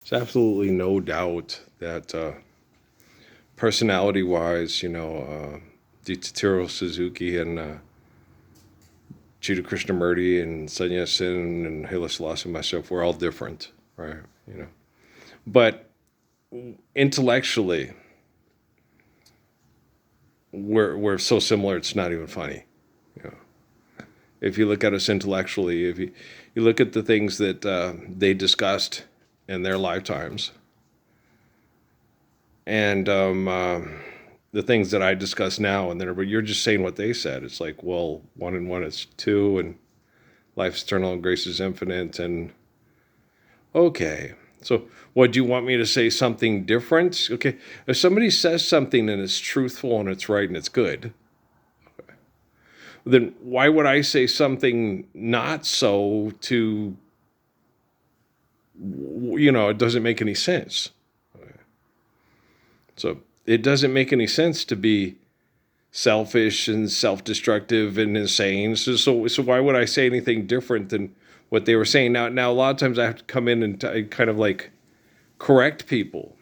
There's absolutely no doubt that personality-wise, Taro Suzuki and Jiddu Krishnamurti and Sun Yat-sen and Haile Selassie and myself, we're all different, right? But intellectually, we're so similar, it's not even funny. You know, if you look at us intellectually, if you look at the things that they discussed in their lifetimes, and the things that I discuss now, and then but you're just saying what they said. It's like, well, 1 and 1 is 2, and life's eternal and grace is infinite, and okay. So, what do you want me to say? Something different? Okay, if somebody says something and it's truthful and it's right and it's good, then why would I say something not so to, it doesn't make any sense. So it doesn't make any sense to be selfish and self-destructive and insane. So why would I say anything different than what they were saying? Now a lot of times I have to come in and kind of like correct people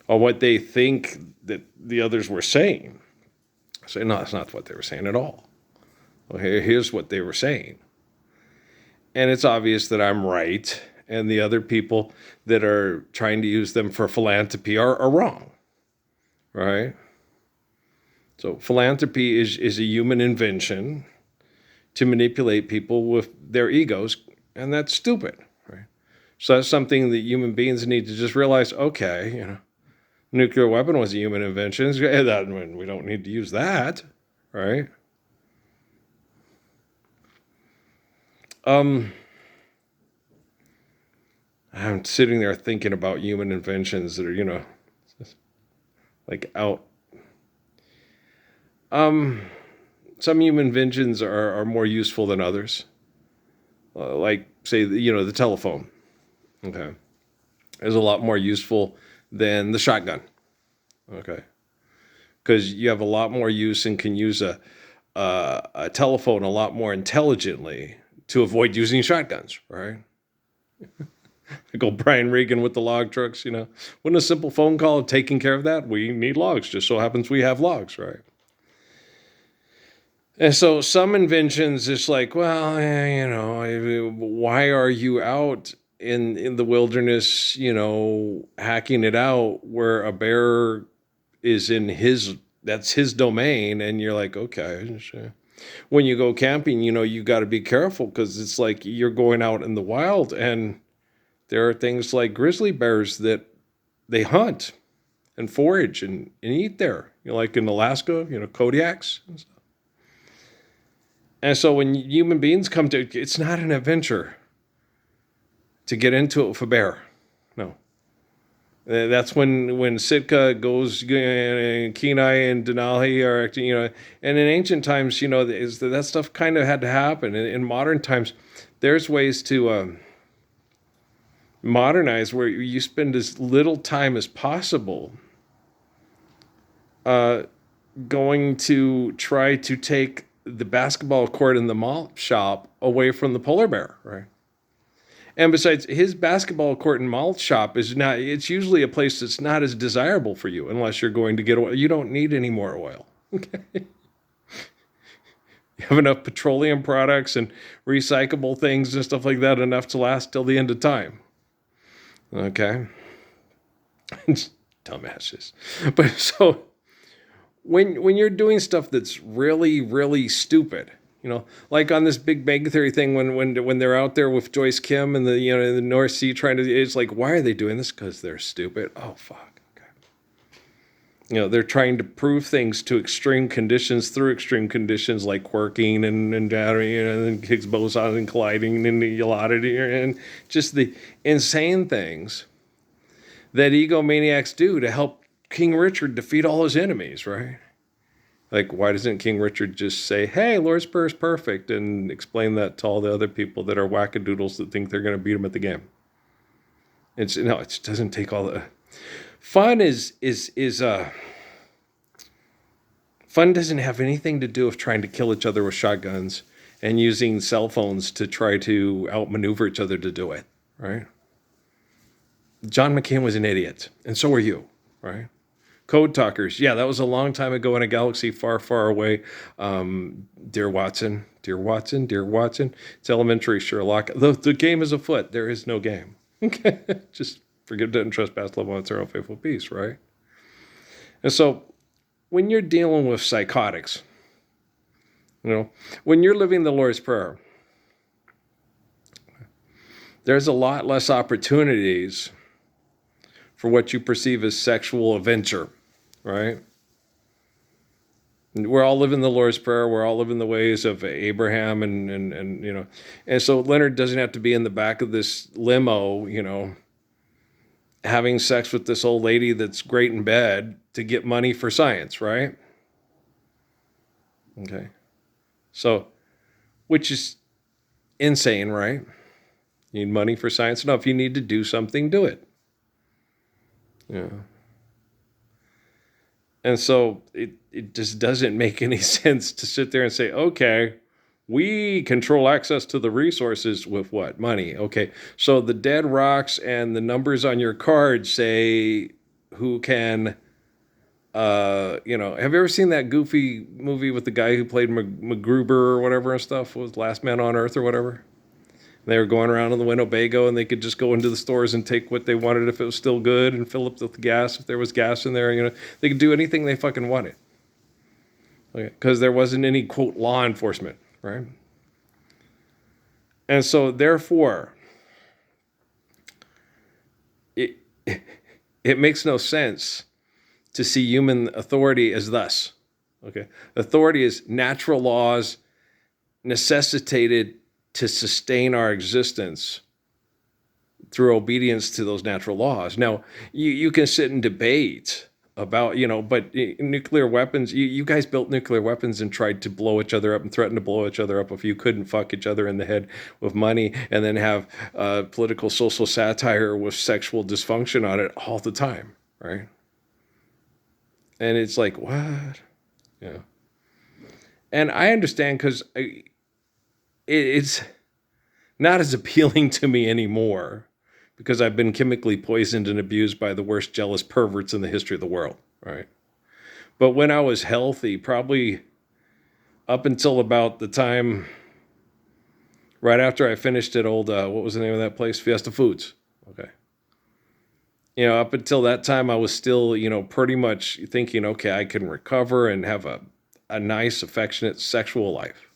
on what they think that the others were saying. I say, no, that's not what they were saying at all. Well, here's what they were saying. And it's obvious that I'm right, and the other people that are trying to use them for philanthropy are wrong, right? So philanthropy is a human invention to manipulate people with their egos, and that's stupid, right? So that's something that human beings need to just realize, okay, nuclear weapon was a human invention. We don't need to use that, right? I'm sitting there thinking about human inventions that are, like out. Some human inventions are more useful than others. Like, say, the telephone. Okay. Is a lot more useful than the shotgun. Okay. Because you have a lot more use and can use a telephone a lot more intelligently to avoid using shotguns, right? Like old Brian Regan with the log trucks, Wouldn't a simple phone call have taken care of that? We need logs. Just so happens we have logs, right? And so some inventions, it's like, well, why are you out in the wilderness, hacking it out where a bear is that's his domain, and you're like, okay, sure. When you go camping, you got to be careful because it's like you're going out in the wild, and there are things like grizzly bears that they hunt and forage and eat there. Like in Alaska, Kodiaks and stuff. And so when human beings come to, it's not an adventure to get into it with a bear. No. That's when Sitka goes, Kenai and Denali are acting, and in ancient times, that stuff kind of had to happen. In modern times, there's ways to modernize where you spend as little time as possible going to try to take the basketball court in the malt shop away from the polar bear, right? And besides, his basketball court and malt shop it's usually a place that's not as desirable for you unless you're going to get oil. You don't need any more oil. Okay. You have enough petroleum products and recyclable things and stuff like that, enough to last till the end of time. Okay. Dumbasses. But so when you're doing stuff that's really, really stupid, like on this Big Bang Theory thing, when they're out there with Joyce Kim and in the North Sea it's like, why are they doing this? Because they're stupid. Oh fuck. Okay. They're trying to prove things to extreme conditions through extreme conditions like quirking and and Higgs boson and colliding and the and just the insane things that egomaniacs do to help King Richard defeat all his enemies, right? Like, why doesn't King Richard just say, hey, Lord Spur's perfect, and explain that to all the other people that are wackadoodles that think they're going to beat him at the game? It doesn't take all the... Fun fun doesn't have anything to do with trying to kill each other with shotguns and using cell phones to try to outmaneuver each other to do it, right? John McCain was an idiot, and so are you, right? Code talkers. Yeah, that was a long time ago in a galaxy far, far away. Dear Watson, dear Watson, dear Watson. It's elementary, Sherlock. The game is afoot. There is no game. Okay, just forgive, debt, and trespass, love one eternal, faithful peace, right? And so when you're dealing with psychotics, when you're living the Lord's Prayer, there's a lot less opportunities for what you perceive as sexual adventure, right? We're all living the Lord's Prayer. We're all living the ways of Abraham, and so Leonard doesn't have to be in the back of this limo, having sex with this old lady that's great in bed to get money for science, right? Okay. So, which is insane, right? You need money for science? No, if you need to do something, do it. Yeah. And so it just doesn't make any sense to sit there and say, okay, we control access to the resources with what? Money. Okay. So the dead rocks and the numbers on your card say who can, have you ever seen that goofy movie with the guy who played MacGruber or whatever and stuff, was Last Man on Earth or whatever? They were going around in the Winnebago, and they could just go into the stores and take what they wanted if it was still good, and fill up with gas if there was gas in there. They could do anything they fucking wanted, because there wasn't any, quote, law enforcement, right? And so therefore, it makes no sense to see human authority as thus. Okay, authority is natural laws necessitated to sustain our existence through obedience to those natural laws. Now, you can sit and debate about, but nuclear weapons, you guys built nuclear weapons and tried to blow each other up and threatened to blow each other up if you couldn't fuck each other in the head with money, and then have political social satire with sexual dysfunction on it all the time, right? And it's like, what? Yeah. And I understand, because it's not as appealing to me anymore, because I've been chemically poisoned and abused by the worst jealous perverts in the history of the world, right? But when I was healthy, probably up until about the time right after I finished at old, what was the name of that place? Fiesta Foods. Okay. Up until that time, I was still, pretty much thinking, okay, I can recover and have a nice, affectionate sexual life.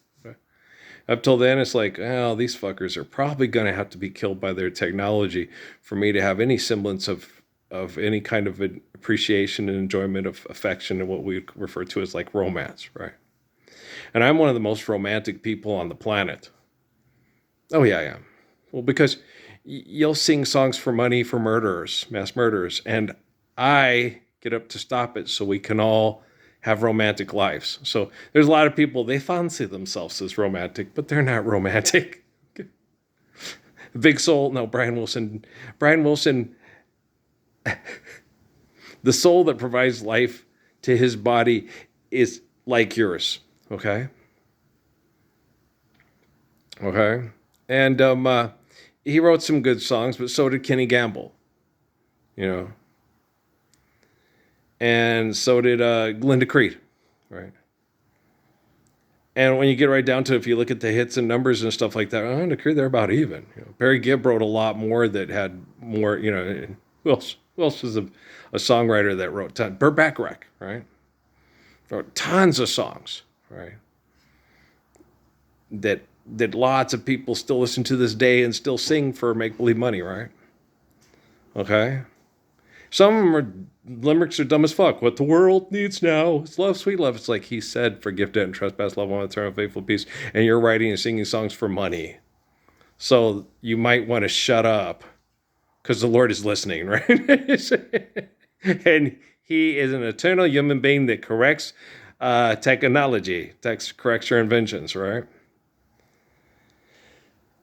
Up till then, it's like, oh, these fuckers are probably going to have to be killed by their technology for me to have any semblance of any kind of appreciation and enjoyment of affection and what we refer to as like romance, right? And I'm one of the most romantic people on the planet. Oh, yeah, I am. Well, because you'll sing songs for money for murderers, mass murderers, and I get up to stop it so we can all have romantic lives. So there's a lot of people, they fancy themselves as romantic, but they're not romantic. Big Soul, no, Brian Wilson, the soul that provides life to his body is like yours, okay? Okay? And he wrote some good songs, but so did Kenny Gamble, and so did Glenda Creed, right? And when you get right down to it, if you look at the hits and numbers and stuff like that, Glenda Creed, they're about even. Barry Gibb wrote a lot more that had more, who else was a songwriter that wrote tons? Burt Bacharach, right? Wrote tons of songs, right? That lots of people still listen to this day and still sing for make-believe money, right? Okay? Some of them are, limericks are dumb as fuck. What the world needs now is love, sweet love. It's like he said, forgive, debt, and trespass, love one eternal, faithful peace. And you're writing and singing songs for money. So you might want to shut up, because the Lord is listening, right? And he is an eternal human being that corrects technology, corrects your inventions, right?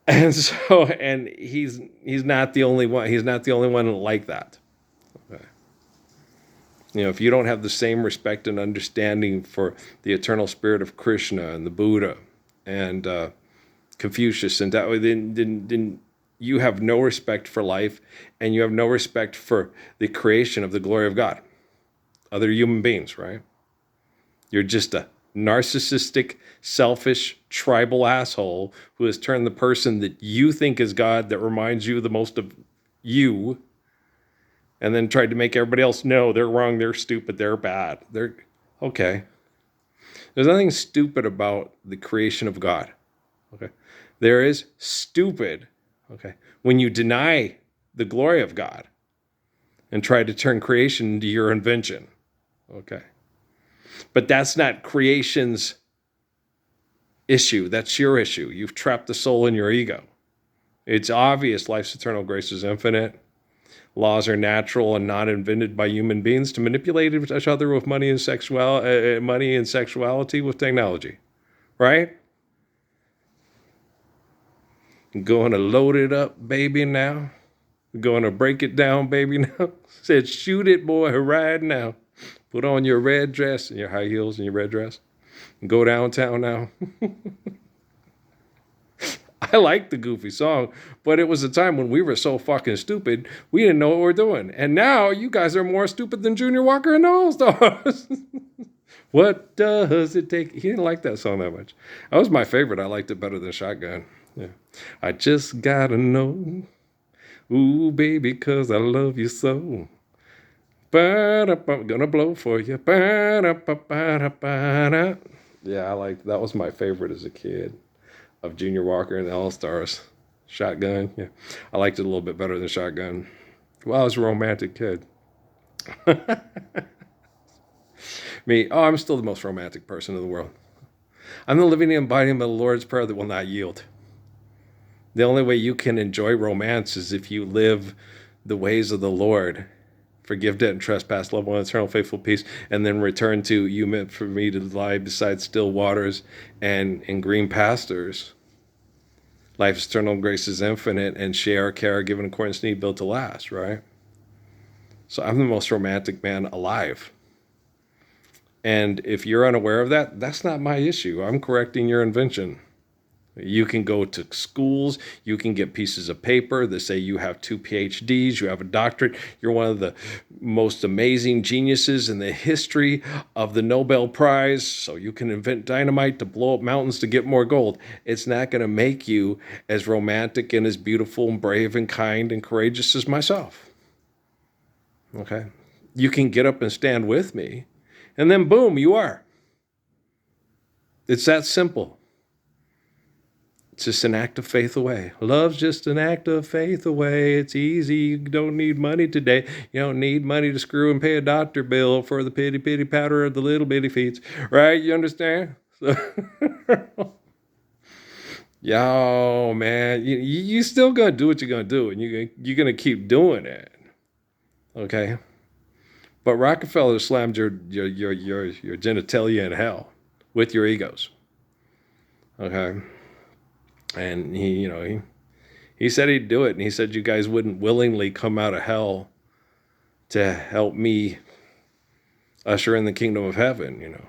And so, and he's not the only one. He's not the only one like that. Okay. If you don't have the same respect and understanding for the eternal spirit of Krishna and the Buddha and Confucius, and that, then you have no respect for life, and you have no respect for the creation of the glory of God, other human beings, right? You're just a narcissistic, selfish, tribal asshole who has turned the person that you think is God, that reminds you the most of you, and then tried to make everybody else know they're wrong, they're stupid, they're bad. They're okay. There's nothing stupid about the creation of God. Okay. There is stupid, okay, when you deny the glory of God and try to turn creation into your invention. Okay. But that's not creation's issue. That's your issue. You've trapped the soul in your ego. It's obvious life's eternal grace is infinite. Laws are natural and not invented by human beings to manipulate each other with money and sexuality with technology, right? Going to load it up, baby, now. Going to break it down, baby, now. Said, shoot it, boy, right now. Put on your red dress and your high heels and your red dress. And go downtown now. I like the Goofy song, but it was a time when we were so fucking stupid, we didn't know what we were doing. And now you guys are more stupid than Junior Walker and the All-Stars. What does it take? He didn't like that song that much. That was my favorite. I liked it better than Shotgun. Yeah. I just gotta know, ooh, baby, 'cause I love you so. I'm gonna blow for you. Yeah, that was my favorite as a kid of Junior Walker and the All-Stars. Shotgun, yeah. I liked it a little bit better than Shotgun. Well, I was a romantic kid. I'm still the most romantic person in the world. I'm the living embodiment of the Lord's Prayer that will not yield. The only way you can enjoy romance is if you live the ways of the Lord. Forgive debt and trespass, love one, eternal faithful peace, and then return to you meant for me to lie beside still waters and in green pastures. Life's eternal grace is infinite, and share, care, given accordance to need, built to last, right? So I'm the most romantic man alive. And if you're unaware of that, that's not my issue. I'm correcting your invention. You can go to schools, you can get pieces of paper that say you have 2 PhDs, you have a doctorate, you're one of the most amazing geniuses in the history of the Nobel Prize, so you can invent dynamite to blow up mountains to get more gold. It's not going to make you as romantic and as beautiful and brave and kind and courageous as myself. Okay? You can get up and stand with me, and then boom, you are. It's that simple. It's just an act of faith away. Love's just an act of faith away. It's easy. You don't need money today. You don't need money to screw and pay a doctor bill for the pitty pitty powder of the little bitty feet. Right? You understand? So yo, man, you still gonna do what you're gonna do, and you're gonna keep doing it. Okay? But Rockefeller slammed your genitalia in hell with your egos. Okay? And he said he'd do it, and he said you guys wouldn't willingly come out of hell to help me usher in the kingdom of heaven,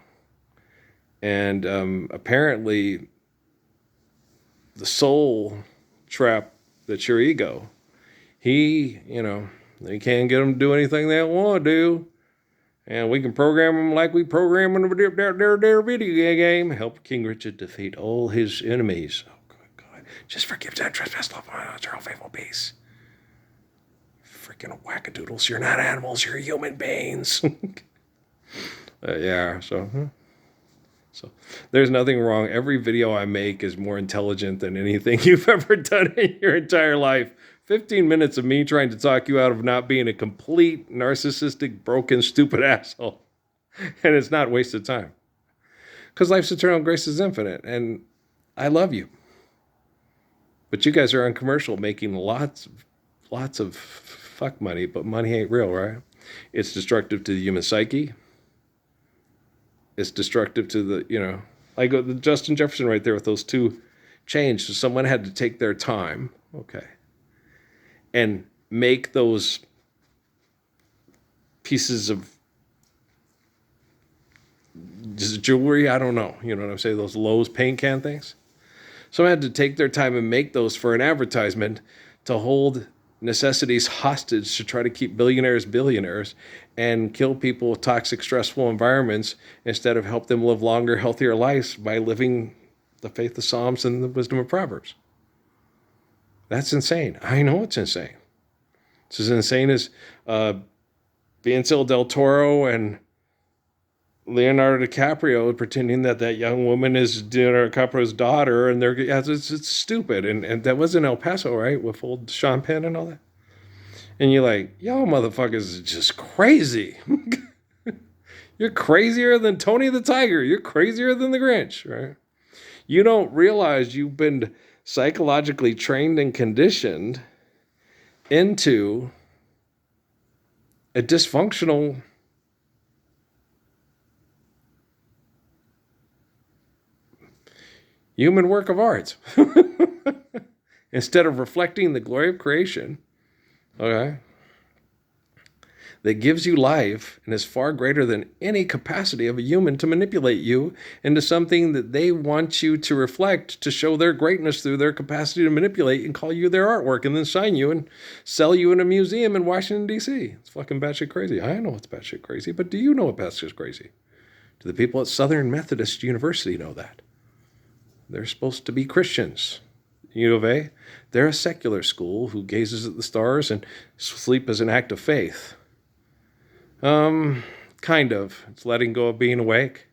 And apparently the soul trap that's your ego, they can't get them to do anything they want to do. And we can program them like we program them their video game. Help King Richard defeat all his enemies. Just forgive that trespass, love one, eternal faithful peace. Freaking wackadoodles. You're not animals, you're human beings. So there's nothing wrong. Every video I make is more intelligent than anything you've ever done in your entire life. 15 minutes of me trying to talk you out of not being a complete, narcissistic, broken, stupid asshole. And it's not wasted time. Because life's eternal grace is infinite, and I love you. But you guys are on commercial making lots of fuck money, but money ain't real, right? It's destructive to the human psyche. It's destructive to the, like the Justin Jefferson right there with those 2 chains. So someone had to take their time, okay, and make those pieces of jewelry. I don't know. You know what I'm saying? Those Lowe's paint can things. Someone had to take their time and make those for an advertisement to hold necessities hostage to try to keep billionaires billionaires and kill people with toxic, stressful environments instead of help them live longer, healthier lives by living the faith of Psalms and the wisdom of Proverbs. That's insane. I know it's insane. It's as insane as Benicio del Toro and Leonardo DiCaprio pretending that that young woman is Leonardo DiCaprio's daughter, and it's stupid. And that was in El Paso, right, with old Sean Penn and all that. And you're like, yo, motherfuckers, just crazy. You're crazier than Tony the Tiger. You're crazier than the Grinch, right? You don't realize you've been psychologically trained and conditioned into a dysfunctional human work of art. Instead of reflecting the glory of creation, okay, that gives you life and is far greater than any capacity of a human to manipulate you into something that they want you to reflect to show their greatness through their capacity to manipulate and call you their artwork and then sign you and sell you in a museum in Washington, D.C. It's fucking batshit crazy. I know it's batshit crazy, but do you know what batshit crazy? Do the people at Southern Methodist University know that? They're supposed to be Christians. U of A, they're a secular school who gazes at the stars and sleep is an act of faith. Kind of. It's letting go of being awake.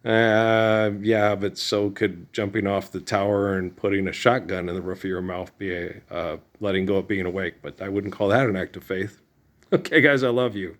Yeah, but so could jumping off the tower and putting a shotgun in the roof of your mouth be letting go of being awake. But I wouldn't call that an act of faith. Okay, guys, I love you.